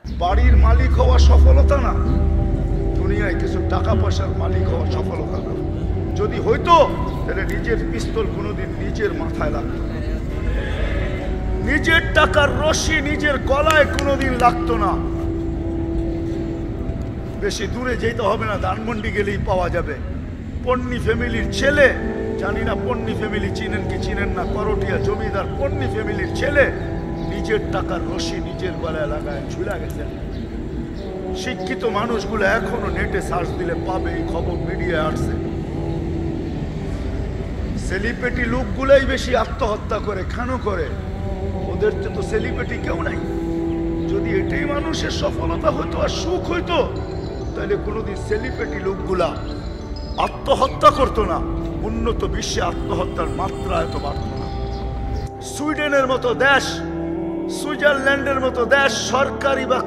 বাড়ির মালিক হওয়া সফলতা না, দুনিয়ায় কিছু টাকা পয়সার মালিক হওয়া সফলতা না। যদি হইতো তাহলে নিজের পিস্তল কোনোদিন নিজের মাথায় লাগতো না, নিজের টাকার রশি নিজের গলায় কোনোদিন লাগতো না। বেশি দূরে যেতে হবে না, ধানমন্ডি গেলেই পাওয়া যাবে। পন্নী ফ্যামিলির ছেলে, জানি না পন্নী ফ্যামিলি চিনেন কি চিনেন না, করটিয়া জমিদার পন্নী ফ্যামিলির ছেলে নিজের টাকার রশি নিজের গলায় লাগায় ঝুলা গেছেন। শিক্ষিত মানুষগুলো এখনো নেটে সার্চ দিলে পাবে, এই খবর মিডিয়ায় আসছে। সেলিব্রিটি লোকগুলাই বেশি আত্মহত্যা করে, কেন করে? ওদের তো সেলিব্রিটি কেউ নাই। যদি এটাই মানুষের সফলতা হইতো আর সুখ হইতো, তাহলে কোনোদিন সেলিব্রিটি লোকগুলা আত্মহত্যা করতো না, উন্নত বিশ্বে আত্মহত্যার মাত্রা এত বাড়ত না। সুইডেনের মতো দেশ, সুইজারল্যান্ডের মতো দেশ সরকারি বা